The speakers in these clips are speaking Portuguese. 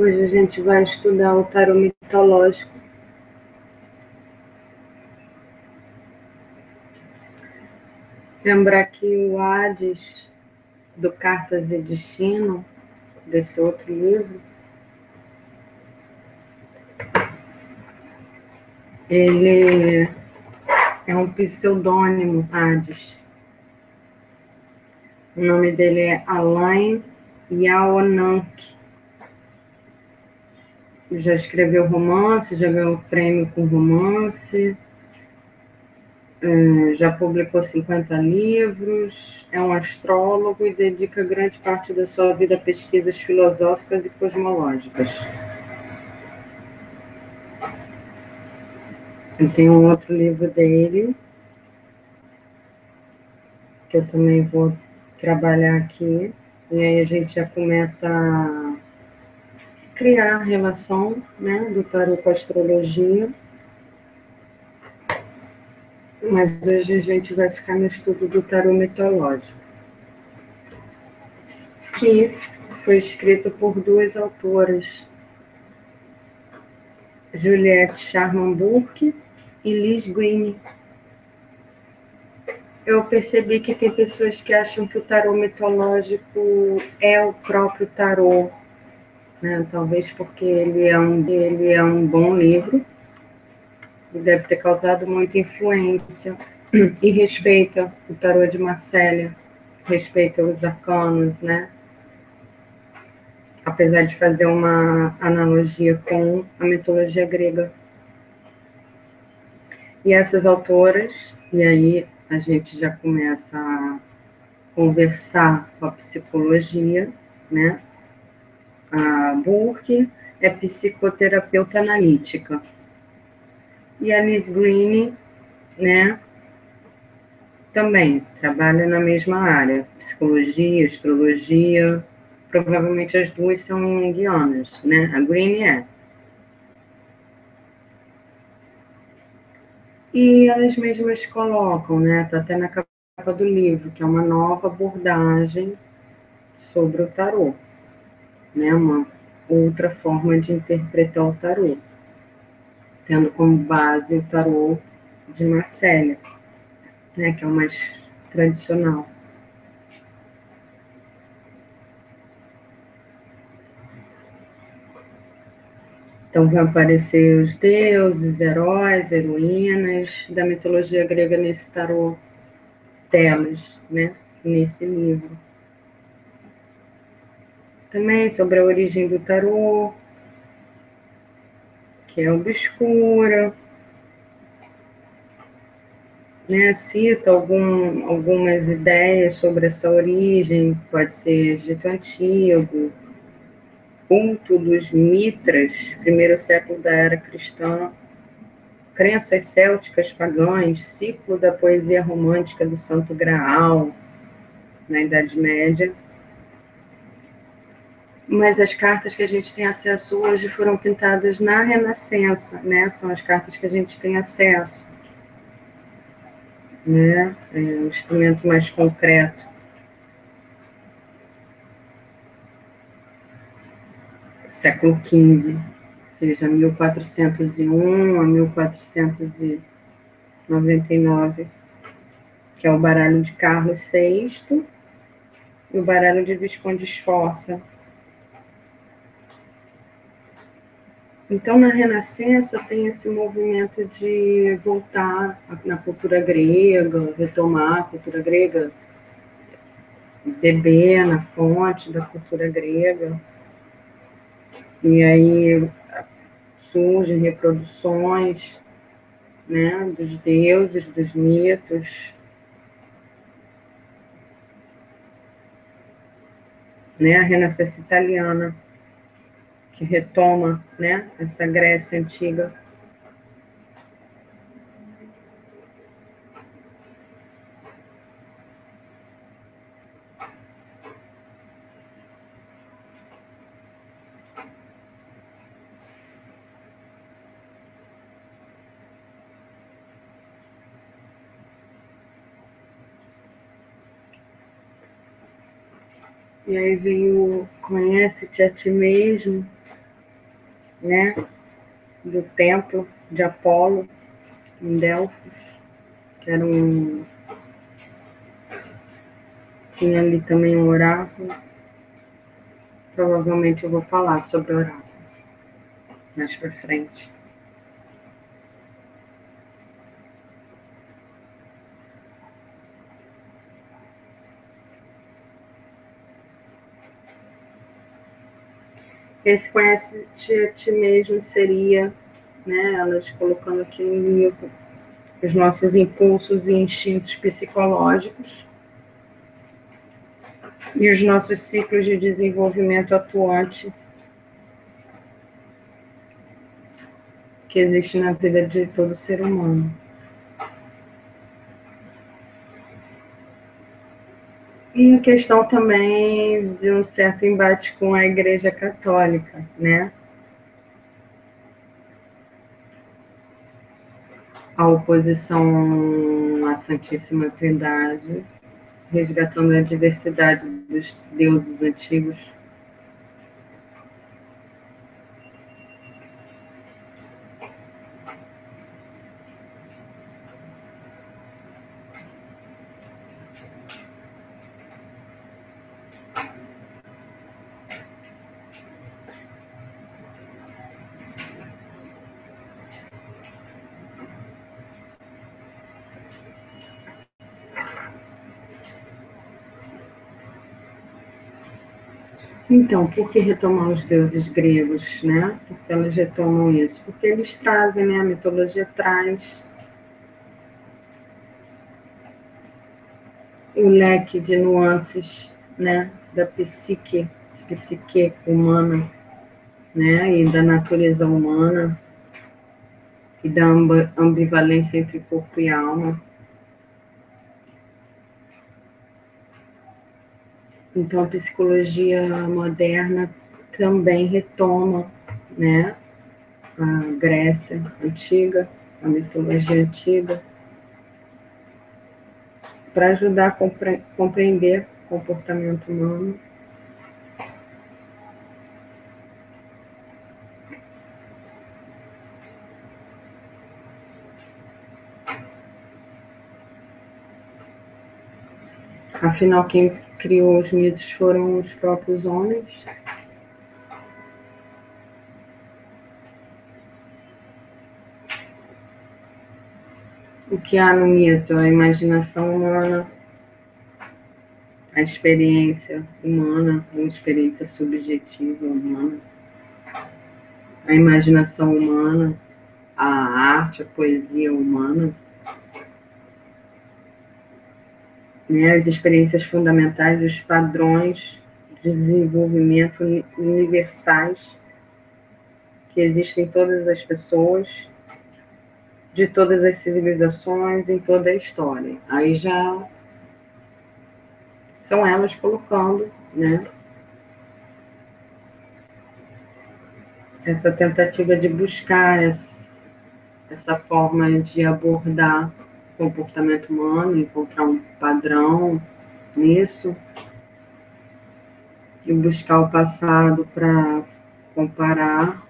Hoje a gente vai estudar o tarô mitológico. Lembrar que o Hades, do Cartas e Destino, desse outro livro, ele é um pseudônimo, Hades. O nome dele é Alain Yaonank. Já escreveu romance, já ganhou prêmio com romance, já publicou 50 livros, é um astrólogo e dedica grande parte da sua vida a pesquisas filosóficas e cosmológicas. Eu tenho um outro livro dele, que eu também vou trabalhar aqui, e aí a gente já começa a criar a relação, né, do tarô com a astrologia. Mas hoje a gente vai ficar no estudo do tarô mitológico, que foi escrito por duas autoras, Juliette Sharman Burke e Liz Greene. Eu percebi que tem pessoas que acham que o tarô mitológico é o próprio tarô, né? Talvez porque ele é um bom livro e deve ter causado muita influência, e respeita o tarô de Marcélia, respeita os arcanos, né? Apesar de fazer uma analogia com a mitologia grega. E essas autoras, e aí a gente já começa a conversar com a psicologia, né? A Burke é psicoterapeuta analítica. E a Liz Greene, né, também trabalha na mesma área, psicologia, astrologia. Provavelmente as duas são junguianas, né? A Greene é. E elas mesmas colocam, né? Está até na capa do livro, que é uma nova abordagem sobre o tarô, né? Uma outra forma de interpretar o tarô, tendo como base o tarô de Marcélia, né? Que é o mais tradicional. Então vão aparecer os deuses, heróis, heroínas da mitologia grega nesse tarô delas, né? Nesse livro. Também sobre a origem do tarô, que é obscura, né? Cita algumas ideias sobre essa origem, pode ser Egito Antigo, culto dos Mitras, primeiro século da era cristã, crenças célticas pagãs, ciclo da poesia romântica do Santo Graal, na Idade Média. Mas as cartas que a gente tem acesso hoje foram pintadas na Renascença, né? São as cartas que a gente tem acesso, né? É um instrumento mais concreto. Século XV, ou seja, 1401 a 1499, que é o baralho de Carlos VI e o baralho de Visconde Sforza. Então, na Renascença, tem esse movimento de voltar na cultura grega, retomar a cultura grega, beber na fonte da cultura grega. E aí surgem reproduções, né, dos deuses, dos mitos, né, a Renascença italiana, que retoma, né, essa Grécia antiga. E aí vem o conhece-te a ti mesmo, né, do templo de Apolo, em Delfos, que era tinha ali também um oráculo. Provavelmente eu vou falar sobre o oráculo mais para frente. Esse conhece-te a ti mesmo seria, né, elas colocando aqui no livro, os nossos impulsos e instintos psicológicos e os nossos ciclos de desenvolvimento atuante que existe na vida de todo ser humano. E a questão também de um certo embate com a Igreja Católica, né? A oposição à Santíssima Trindade, resgatando a diversidade dos deuses antigos. Então, por que retomar os deuses gregos, né? Porque elas retomam isso? Porque eles trazem, né? A mitologia traz o leque de nuances, né? Da psique humana, né? E da natureza humana e da ambivalência entre corpo e alma. Então, a psicologia moderna também retoma, né? A Grécia antiga, a mitologia antiga, para ajudar a compreender o comportamento humano. Afinal, quem criou os mitos foram os próprios homens. O que há no mito? A imaginação humana, a experiência humana, uma experiência subjetiva humana, a imaginação humana, a arte, a poesia humana, né, as experiências fundamentais, os padrões de desenvolvimento universais que existem em todas as pessoas, de todas as civilizações, em toda a história. Aí já são elas colocando, né, essa tentativa de buscar essa forma de abordar o comportamento humano, encontrar um padrão nisso, e buscar o passado para comparar,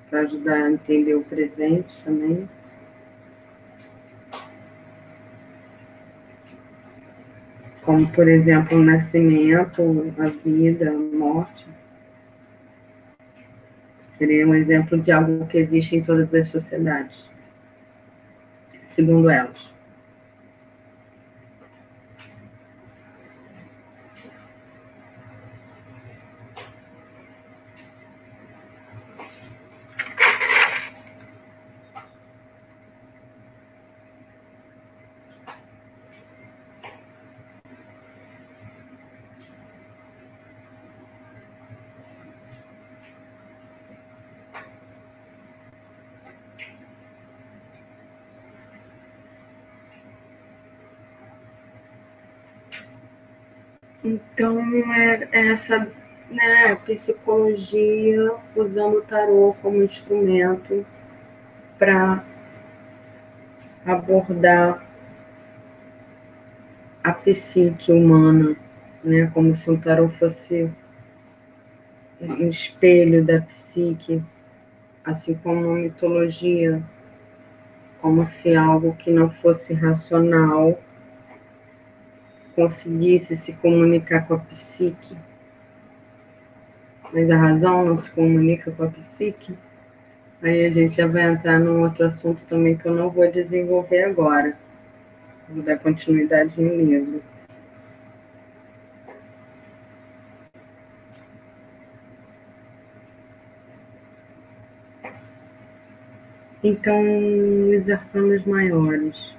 para ajudar a entender o presente também. Como, por exemplo, o nascimento, a vida, a morte. Seria um exemplo de algo que existe em todas as sociedades, segundo elas. Então, é essa, né, psicologia usando o tarô como instrumento para abordar a psique humana, né, como se o tarô fosse um espelho da psique, assim como a mitologia, como se algo que não fosse racional conseguisse se comunicar com a psique, mas a razão não se comunica com a psique. Aí a gente já vai entrar num outro assunto também que eu não vou desenvolver agora. Vou dar continuidade no livro. Então, os arcanos maiores.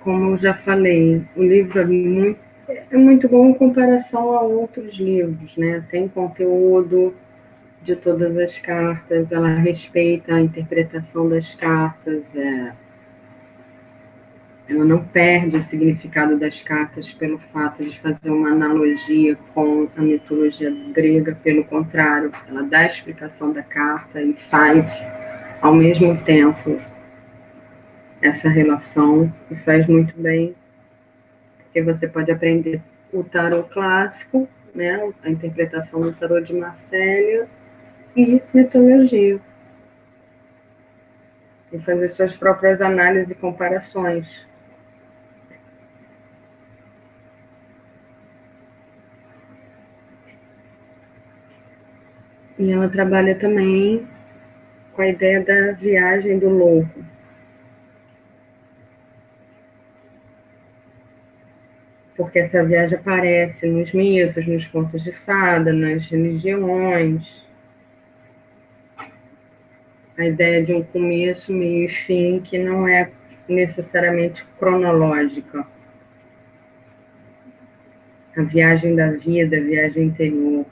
Como eu já falei, o livro é muito bom em comparação a outros livros, né? Tem conteúdo de todas as cartas, ela respeita a interpretação das cartas, ela não perde o significado das cartas pelo fato de fazer uma analogia com a mitologia grega, pelo contrário, ela dá a explicação da carta e faz, ao mesmo tempo, essa relação, e faz muito bem, porque você pode aprender o tarô clássico, né, a interpretação do tarô de Marcélia e mitologia, e fazer suas próprias análises e comparações. E ela trabalha também com a ideia da viagem do louco. Porque essa viagem aparece nos mitos, nos contos de fada, nas religiões. A ideia de um começo, meio e fim, que não é necessariamente cronológica. A viagem da vida, a viagem interior.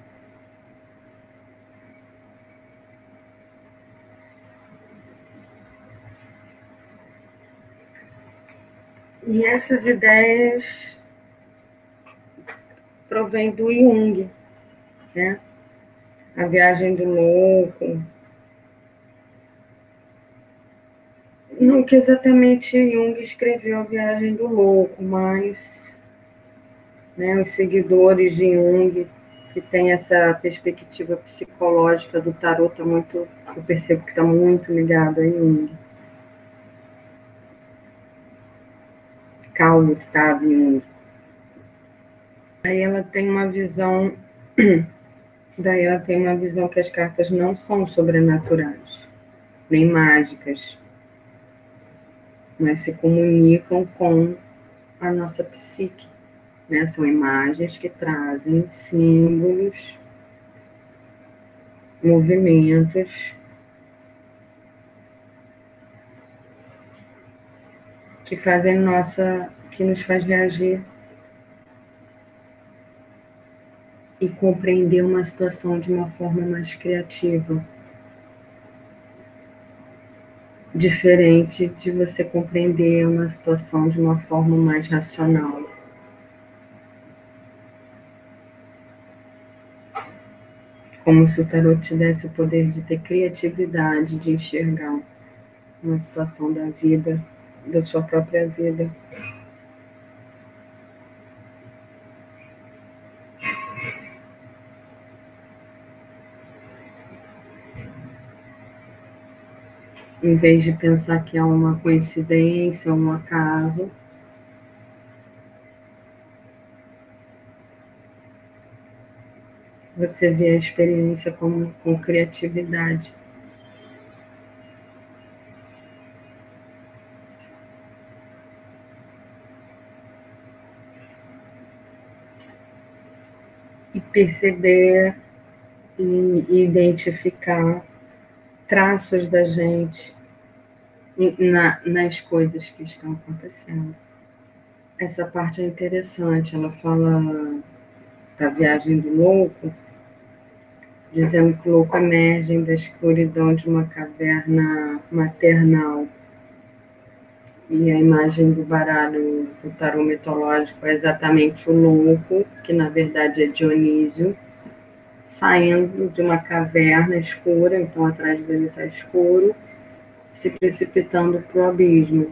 E essas ideias provêm do Jung, né? A viagem do louco. Não que exatamente Jung escreveu a viagem do louco, mas, né, os seguidores de Jung, que tem essa perspectiva psicológica do tarô, eu percebo que está muito ligado a Jung. Carl Gustav Jung. Daí ela tem uma visão que as cartas não são sobrenaturais, nem mágicas, mas se comunicam com a nossa psique, né? São imagens que trazem símbolos, movimentos que que nos faz reagir e compreender uma situação de uma forma mais criativa, diferente de você compreender uma situação de uma forma mais racional. Como se o tarot te desse o poder de ter criatividade, de enxergar uma situação da vida, da sua própria vida. Em vez de pensar que é uma coincidência, um acaso, você vê a experiência com criatividade. E perceber e identificar traços da gente nas coisas que estão acontecendo. Essa parte é interessante, ela fala da viagem do louco, dizendo que o louco emerge da escuridão de uma caverna maternal. E a imagem do baralho do tarô mitológico é exatamente o louco, que na verdade é Dionísio, saindo de uma caverna escura, então atrás dele está escuro, se precipitando para o abismo.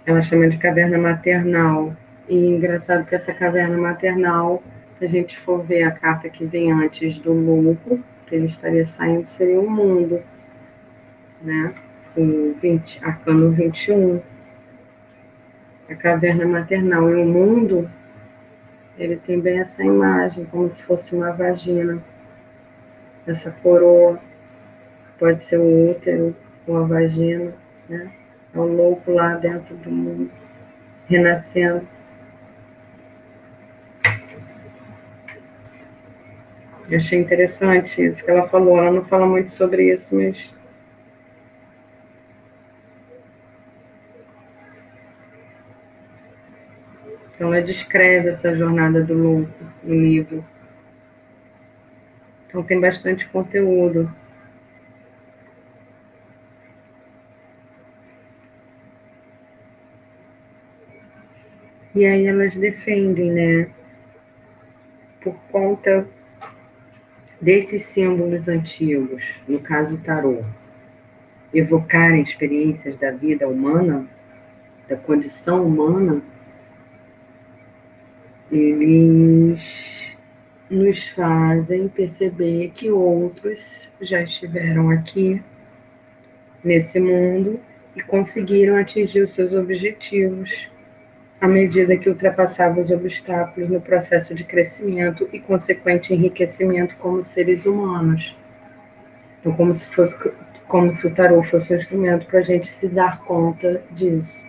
Ela chama de caverna maternal. E engraçado que essa caverna maternal Se a gente for ver a carta que vem antes do louco, que ele estaria saindo, seria o mundo, né? O 20, arcano 21, a caverna maternal. E o mundo, ele tem bem essa imagem, como se fosse uma vagina. Essa coroa pode ser o útero ou a vagina, né? É o louco lá dentro do mundo, renascendo. Eu achei interessante isso que ela falou. Ela não fala muito sobre isso, mas então ela descreve essa jornada do louco no livro. Então tem bastante conteúdo. E aí elas defendem, né? Por conta desses símbolos antigos, no caso o tarô, evocarem experiências da vida humana, da condição humana, eles nos fazem perceber que outros já estiveram aqui nesse mundo e conseguiram atingir os seus objetivos à medida que ultrapassavam os obstáculos no processo de crescimento e consequente enriquecimento como seres humanos. Então, como se o tarô fosse um instrumento para a gente se dar conta disso.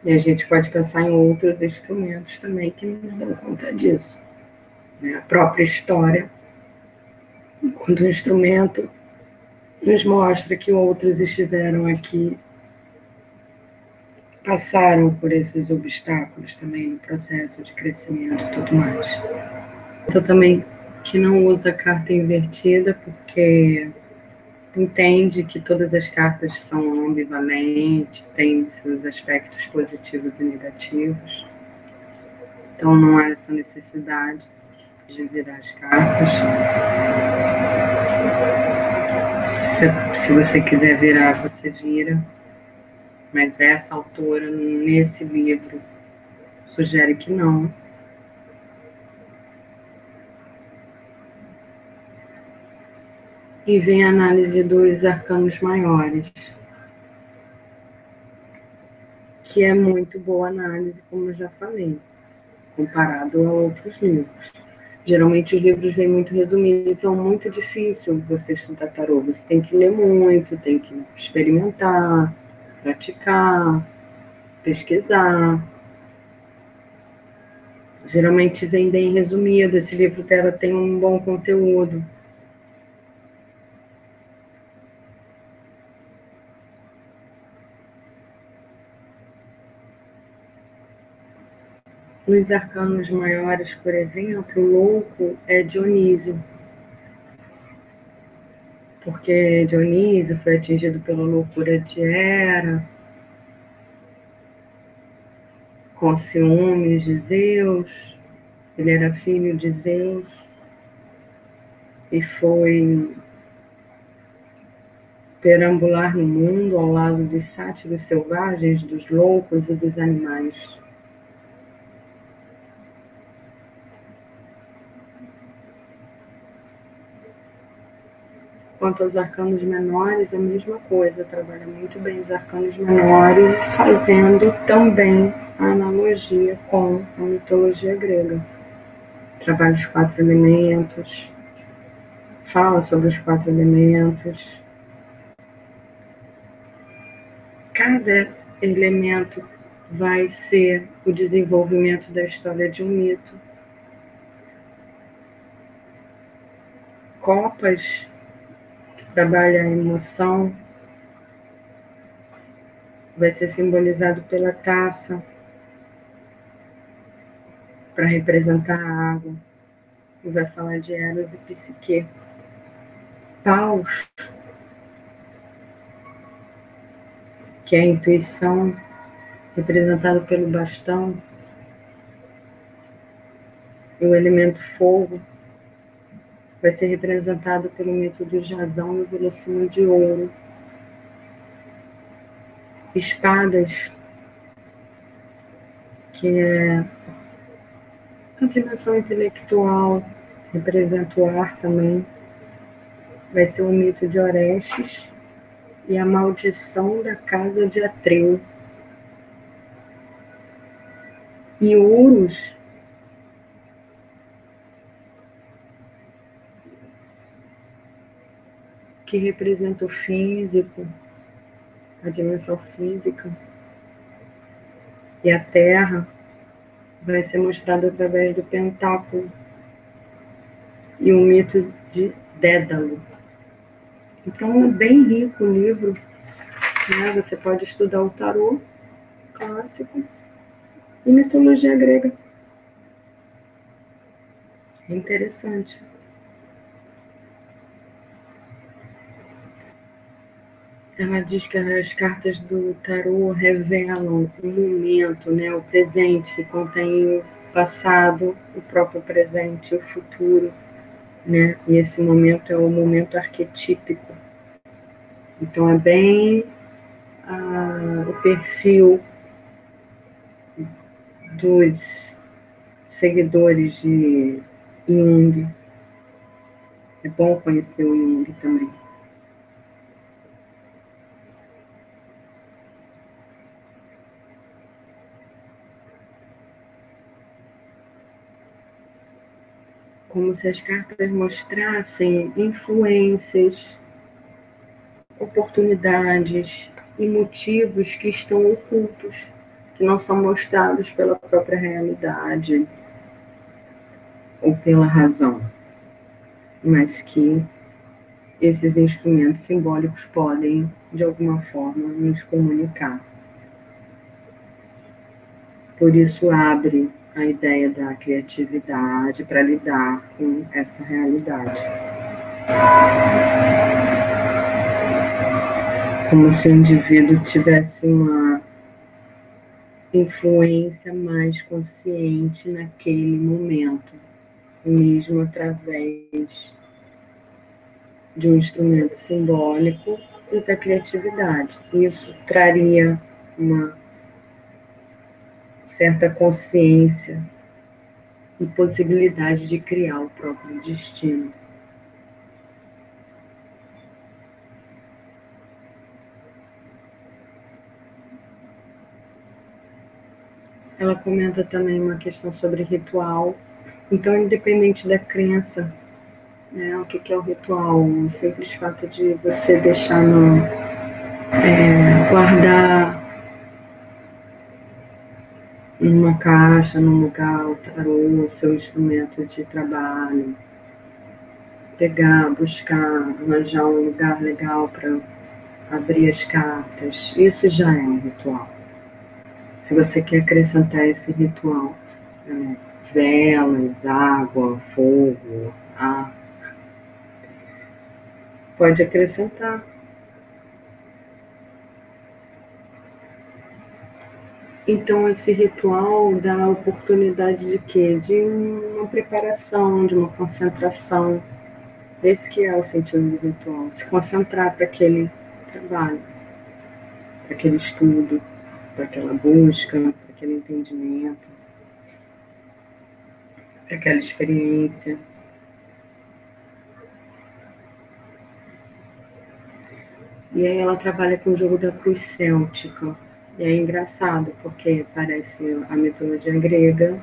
E a gente pode pensar em outros instrumentos também que nos dão conta disso. Né? A própria história, enquanto um instrumento, nos mostra que outros estiveram aqui, passaram por esses obstáculos também no processo de crescimento e tudo mais. Eu também que não usa a carta invertida, porque entende que todas as cartas são ambivalentes, têm seus aspectos positivos e negativos. Então não há essa necessidade de virar as cartas. Se você quiser virar, você vira. Mas essa autora, nesse livro, sugere que não. E vem a análise dos arcanos maiores, que é muito boa análise, como eu já falei, comparado a outros livros. Geralmente os livros vêm muito resumidos, então é muito difícil você estudar tarô. Você tem que ler muito, tem que experimentar, praticar, pesquisar. Geralmente vem bem resumido. Esse livro dela tem um bom conteúdo. Nos arcanos maiores, por exemplo, o louco é Dionísio, porque Dionísio foi atingido pela loucura de Hera, com ciúmes de Zeus. Ele era filho de Zeus e foi perambular no mundo ao lado dos sátiros selvagens, dos loucos e dos animais. Quanto aos arcanos menores, a mesma coisa, trabalha muito bem os arcanos menores, fazendo também a analogia com a mitologia grega. Trabalha os 4 elementos, fala sobre os 4 elementos. Cada elemento vai ser o desenvolvimento da história de um mito. Copas, que trabalha a emoção, vai ser simbolizado pela taça, para representar a água, e vai falar de Eros e Psique. Paus, que é a intuição, representado pelo bastão, e o elemento fogo vai ser representado pelo mito do Jasão e o velocino de ouro. Espadas, que é A dimensão intelectual representa o ar também. Vai ser o mito de Orestes e a maldição da casa de Atreu. E Urus que representa o físico, a dimensão física. E a Terra vai ser mostrado através do pentáculo e o mito de Dédalo. Então é bem rico o livro, né? Você pode estudar o tarô clássico e mitologia grega. É interessante. Ela diz que as cartas do tarô revelam o momento, né, o presente, que contém o passado, o próprio presente, o futuro, né? E esse momento é o momento arquetípico. Então é bem o perfil dos seguidores de Jung. É bom conhecer o Jung também. Como se as cartas mostrassem influências, oportunidades e motivos que estão ocultos, que não são mostrados pela própria realidade ou pela razão, mas que esses instrumentos simbólicos podem, de alguma forma, nos comunicar. Por isso abre a ideia da criatividade para lidar com essa realidade. Como se o indivíduo tivesse uma influência mais consciente naquele momento, mesmo através de um instrumento simbólico e da criatividade. Isso traria uma certa consciência e possibilidade de criar o próprio destino. Ela comenta também uma questão sobre ritual. Então, independente da crença, né, o que é o ritual? O simples fato de você deixar guardar numa caixa, num lugar, o tarô, o seu instrumento de trabalho, pegar, buscar, arranjar um lugar legal para abrir as cartas, isso já é um ritual. Se você quer acrescentar esse ritual, velas, água, fogo, ar, pode acrescentar. Então, esse ritual dá a oportunidade de quê? De uma preparação, de uma concentração. Esse que é o sentido do ritual. Se concentrar para aquele trabalho, para aquele estudo, para aquela busca, para aquele entendimento, para aquela experiência. E aí ela trabalha com o jogo da cruz céltica. E é engraçado, porque parece a mitologia grega,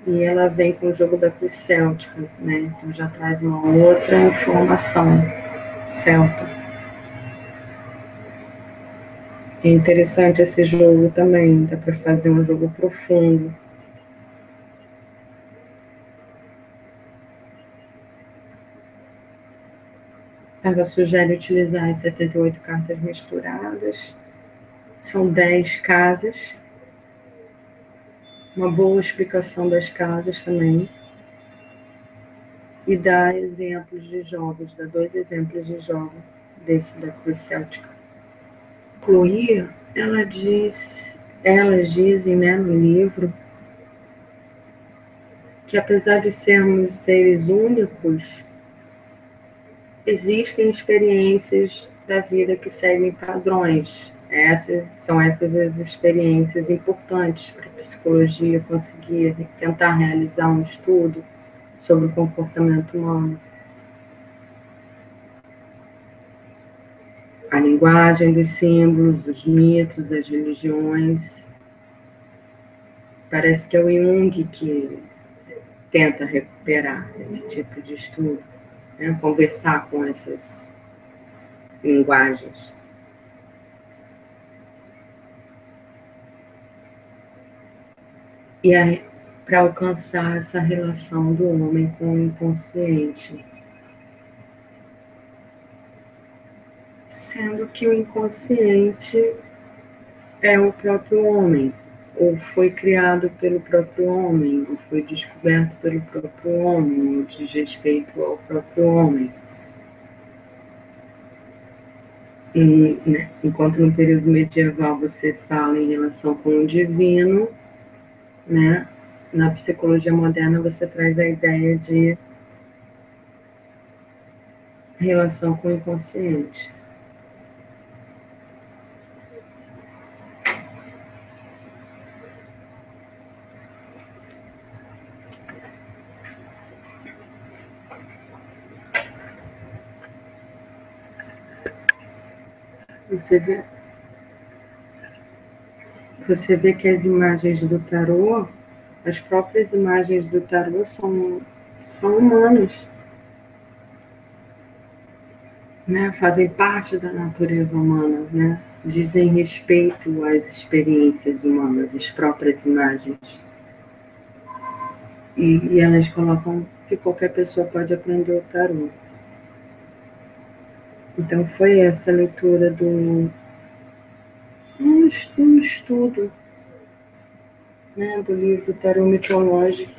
e ela vem com o jogo da cruz céltica, né? Então já traz uma outra informação celta. É interessante esse jogo também, dá para fazer um jogo profundo. Ela sugere utilizar as 78 cartas misturadas, são 10 casas, uma boa explicação das casas também, e dá exemplos de jogos, dá 2 exemplos de jogo desse da cruz céltica. Concluir, elas dizem, né, no livro, que apesar de sermos seres únicos, existem experiências da vida que seguem padrões. São essas as experiências importantes para a psicologia conseguir tentar realizar um estudo sobre o comportamento humano. A linguagem dos símbolos, dos mitos, as religiões. Parece que é o Jung que tenta recuperar esse tipo de estudo, né? Conversar com essas linguagens. E aí, para alcançar essa relação do homem com o inconsciente. Sendo que o inconsciente é o próprio homem, ou foi criado pelo próprio homem, ou foi descoberto pelo próprio homem, ou diz respeito ao próprio homem. Né? Enquanto no período medieval você fala em relação com o divino, né? Na psicologia moderna você traz a ideia de relação com o inconsciente. Você vê que as imagens do tarô, as próprias imagens do tarô são humanas, né? Fazem parte da natureza humana, né? Dizem respeito às experiências humanas, as próprias imagens. E elas colocam que qualquer pessoa pode aprender o tarô. Então foi essa a leitura um estudo, né, do livro Tarô Mitológico.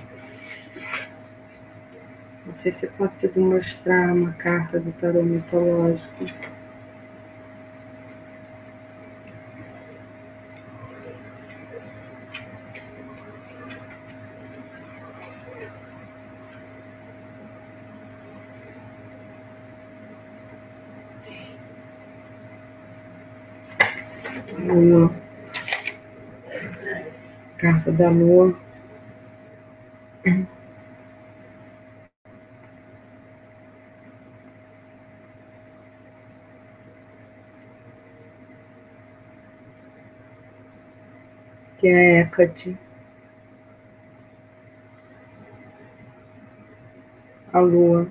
Não sei se eu consigo mostrar uma carta do tarô mitológico. Lua. Carta da Lua. Que é Hecate. A Lua.